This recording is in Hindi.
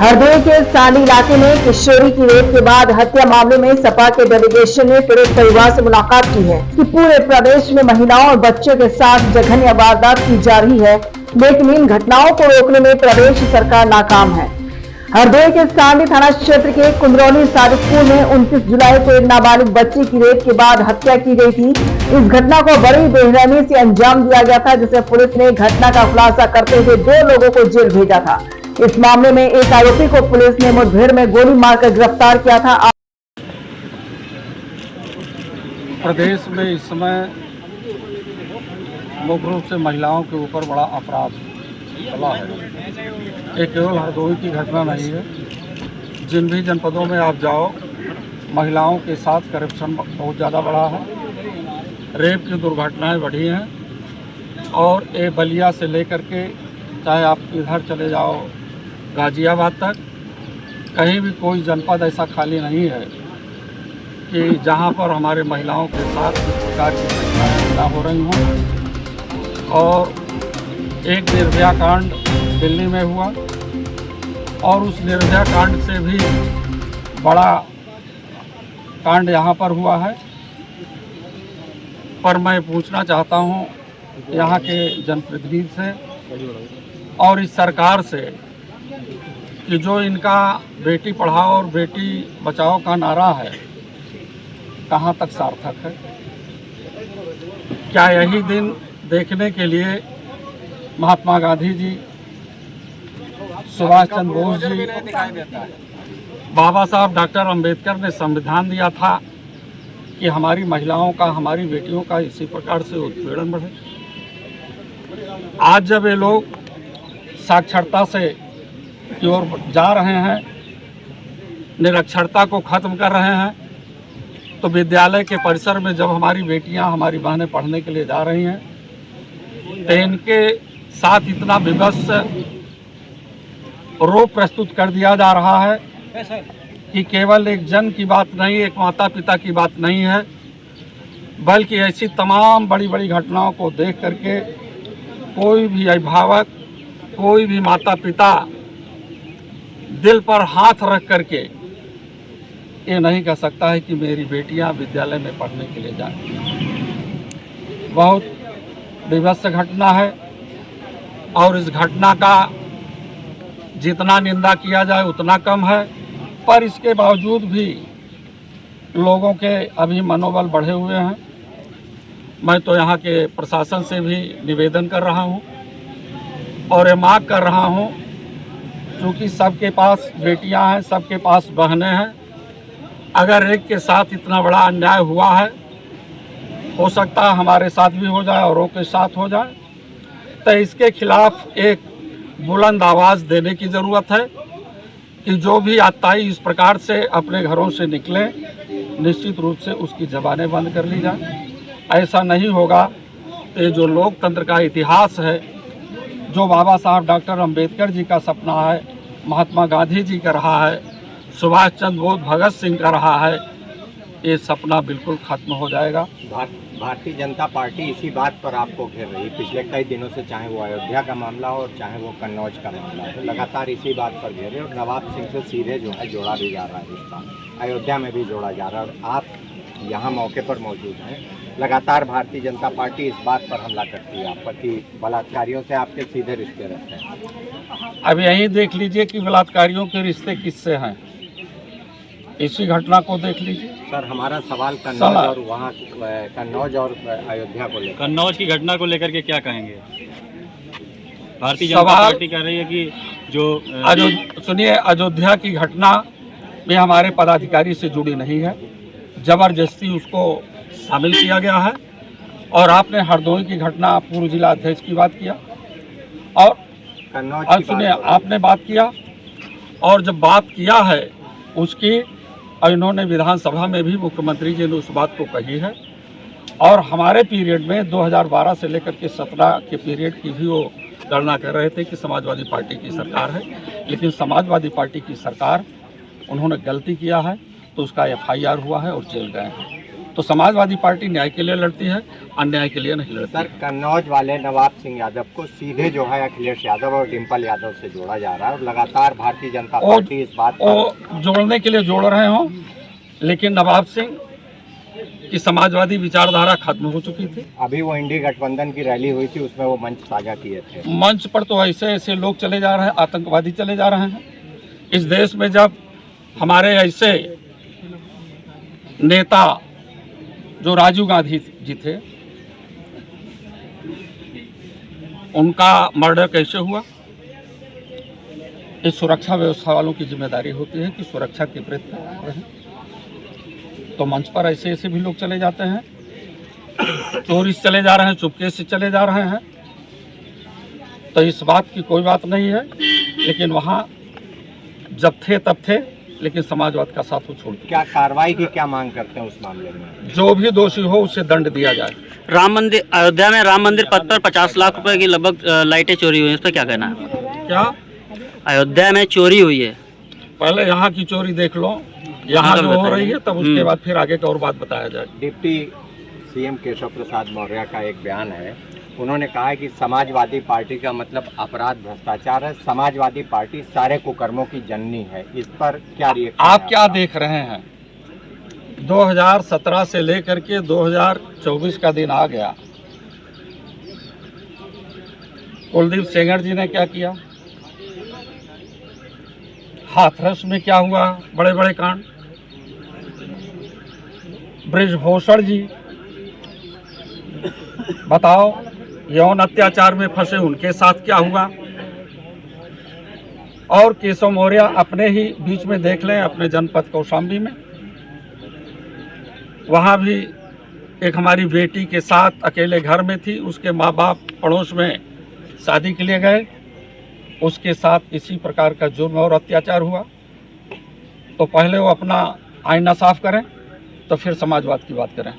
हरदोई के सांडी इलाके में किशोरी की रेप के बाद हत्या मामले में सपा के डेलीगेशन ने पीड़ित परिवार से मुलाकात की है कि पूरे प्रदेश में महिलाओं और बच्चों के साथ जघन्य वारदात की जा रही है, लेकिन इन घटनाओं को रोकने में प्रदेश सरकार नाकाम है। हरदोई के सांडी थाना क्षेत्र के कुंदरौली सादिकपुर में 29 जुलाई को एक नाबालिग बच्ची की रेप के बाद हत्या की गई थी। इस घटना को बड़ी बेरहमी से अंजाम दिया गया था, जिसे पुलिस ने घटना का खुलासा करते हुए 2 लोगों को जेल भेजा था। इस मामले में एक आरोपी को पुलिस ने मुठभेड़ में गोली मारकर गिरफ्तार किया था। प्रदेश में इस समय मुख्य रूप से महिलाओं के ऊपर बड़ा अपराध चला है। ये केवल हरदोई की घटना नहीं है, जिन भी जनपदों में आप जाओ महिलाओं के साथ करप्शन बहुत ज़्यादा बढ़ा है, रेप की दुर्घटनाएं बढ़ी हैं। और ये बलिया से लेकर के चाहे आप इधर चले जाओ गाजियाबाद तक, कहीं भी कोई जनपद ऐसा खाली नहीं है कि जहां पर हमारे महिलाओं के साथ इस प्रकार की घटनाएं ना हो रही हों। और एक निर्भया कांड दिल्ली में हुआ और उस निर्भया कांड से भी बड़ा कांड यहाँ पर हुआ है। पर मैं पूछना चाहता हूँ यहाँ के जनप्रतिनिधि से और इस सरकार से कि जो इनका बेटी पढ़ाओ और बेटी बचाओ का नारा है, कहाँ तक सार्थक है? क्या यही दिन देखने के लिए महात्मा गांधी जी, सुभाष चंद्र बोस जी, बाबा साहब डॉक्टर अंबेडकर ने संविधान दिया था कि हमारी महिलाओं का, हमारी बेटियों का इसी प्रकार से उत्पीड़न बढ़े? आज जब ये लोग साक्षरता से की ओर जा रहे हैं, निरक्षरता को खत्म कर रहे हैं, तो विद्यालय के परिसर में जब हमारी बेटियां, हमारी बहनें पढ़ने के लिए जा रही हैं, तो इनके साथ इतना विवश रोप प्रस्तुत कर दिया जा रहा है कि केवल एक जन की बात नहीं, एक माता पिता की बात नहीं है, बल्कि ऐसी तमाम बड़ी बड़ी घटनाओं को देख करके कोई भी अभिभावक, कोई भी माता पिता दिल पर हाथ रख करके ये नहीं कह सकता है कि मेरी बेटियां विद्यालय में पढ़ने के लिए जाएं। बहुत विभत्स घटना है और इस घटना का जितना निंदा किया जाए उतना कम है। पर इसके बावजूद भी लोगों के अभी मनोबल बढ़े हुए हैं। मैं तो यहाँ के प्रशासन से भी निवेदन कर रहा हूँ और ये मांग कर रहा हूँ, क्योंकि सबके पास बेटियां हैं, सबके पास बहनें हैं। अगर एक के साथ इतना बड़ा अन्याय हुआ है, हो सकता है हमारे साथ भी हो जाए, औरों के साथ हो जाए, तो इसके खिलाफ एक बुलंद आवाज़ देने की ज़रूरत है कि जो भी आताई इस प्रकार से अपने घरों से निकले, निश्चित रूप से उसकी ज़बानें बंद कर ली जाए। ऐसा नहीं होगा तो ये जो लोकतंत्र का इतिहास है, जो बाबा साहब डॉक्टर अंबेडकर जी का सपना है, महात्मा गांधी जी का रहा है, सुभाष चंद्र बोस, भगत सिंह का रहा है, ये सपना बिल्कुल खत्म हो जाएगा। भारतीय जनता पार्टी इसी बात पर आपको घेर रही पिछले कई दिनों से, चाहे वो अयोध्या का मामला हो और चाहे वो कन्नौज का मामला हो, लगातार इसी बात पर घेर रहे और नवाब सिंह से सीधे जो है जोड़ा भी जा रहा है रिश्ता, अयोध्या में भी जोड़ा जा रहा है। और आप यहाँ मौके पर मौजूद हैं। लगातार भारतीय जनता पार्टी इस बात पर हमला करती है आप पर कि बलात्कारियों से आपके सीधे रिश्ते रहते हैं। अब यहीं देख लीजिए कि बलात्कारियों के रिश्ते किससे हैं, इसी घटना को देख लीजिए। सर, हमारा सवाल कन्नौज और वहाँ कन्नौज और अयोध्या को लेकर, कन्नौज की घटना को लेकर के क्या कहेंगे? भारतीय जनता पार्टी कह रही है कि जो सुनिए, अयोध्या की घटना में हमारे पदाधिकारी से जुड़ी नहीं है, जबरदस्ती उसको शामिल किया गया है। और आपने हरदोई की घटना पूर्व जिला अध्यक्ष की बात किया और सुनिए, आपने बात किया और जब बात किया है उसकी, इन्होंने विधानसभा में भी मुख्यमंत्री जी ने उस बात को कही है। और हमारे पीरियड में 2012 से लेकर के 17 के पीरियड की भी वो गणना कर रहे थे कि समाजवादी पार्टी की सरकार है, लेकिन समाजवादी पार्टी की सरकार, उन्होंने गलती किया है तो उसका FIR हुआ है और जेल गए हैं। तो समाजवादी पार्टी न्याय के लिए लड़ती है, अन्याय के लिए नहीं लड़ती। सर, कन्नौज वाले नवाब सिंह यादव को सीधे जो है अखिलेश यादव और डिम्पल यादव से जोड़ा जा रहा है और लगातार भारतीय जनता पार्टी इस बात पर जोड़ने के लिए जोड़ रहे हों, लेकिन नवाब सिंह की समाजवादी विचारधारा खत्म हो चुकी थी। अभी वो इंडी गठबंधन की रैली हुई थी, उसमें वो मंच साझा किए थे। मंच पर तो ऐसे ऐसे लोग चले जा रहे हैं, आतंकवादी चले जा रहे हैं। इस देश में जब हमारे ऐसे नेता जो राजीव गांधी जी थे, उनका मर्डर कैसे हुआ, इस सुरक्षा व्यवस्था वालों की जिम्मेदारी होती है कि सुरक्षा की वृत्ति रहें। तो मंच पर ऐसे ऐसे भी लोग चले जाते हैं, चोरी से चले जा रहे हैं, चुपके से चले जा रहे हैं। तो इस बात की कोई बात नहीं है, लेकिन वहाँ जब थे तब थे, लेकिन समाजवाद का साथ वो छोड़ दिया। क्या कार्रवाई की क्या मांग करते हैं उस मामले में? जो भी दोषी हो उसे दंड दिया जाए। राम मंदिर, अयोध्या में राम मंदिर पद पर 50 लाख रुपए की लगभग लाइटें चोरी हुई हैं, इस पर क्या कहना है? क्या अयोध्या में चोरी हुई है, पहले यहाँ की चोरी देख लो, यहाँ जो हो रही है, तब उसके बाद फिर आगे का और बात बताया जाए। डिप्टी सीएम केशव प्रसाद मौर्य का एक बयान है, उन्होंने कहा है कि समाजवादी पार्टी का मतलब अपराध भ्रष्टाचार है, समाजवादी पार्टी सारे कुकर्मों की जननी है। इस पर क्या रिएक्शन? आप क्या देख रहे हैं? 2017 से लेकर के 2024 का दिन आ गया, कुलदीप सेंगर जी ने क्या किया, हाथरस में क्या हुआ, बड़े बड़े कांड, ब्रिजभूषण जी बताओ, यौन अत्याचार में फंसे उनके साथ क्या हुआ। और केशव मौर्य अपने ही बीच में देख लें, अपने जनपद कौशाम्बी में, वहाँ भी एक हमारी बेटी के साथ अकेले घर में थी, उसके माँ बाप पड़ोस में शादी के लिए गए, उसके साथ इसी प्रकार का जुर्म और अत्याचार हुआ। तो पहले वो अपना आईना साफ करें, तो फिर समाजवाद की बात करें।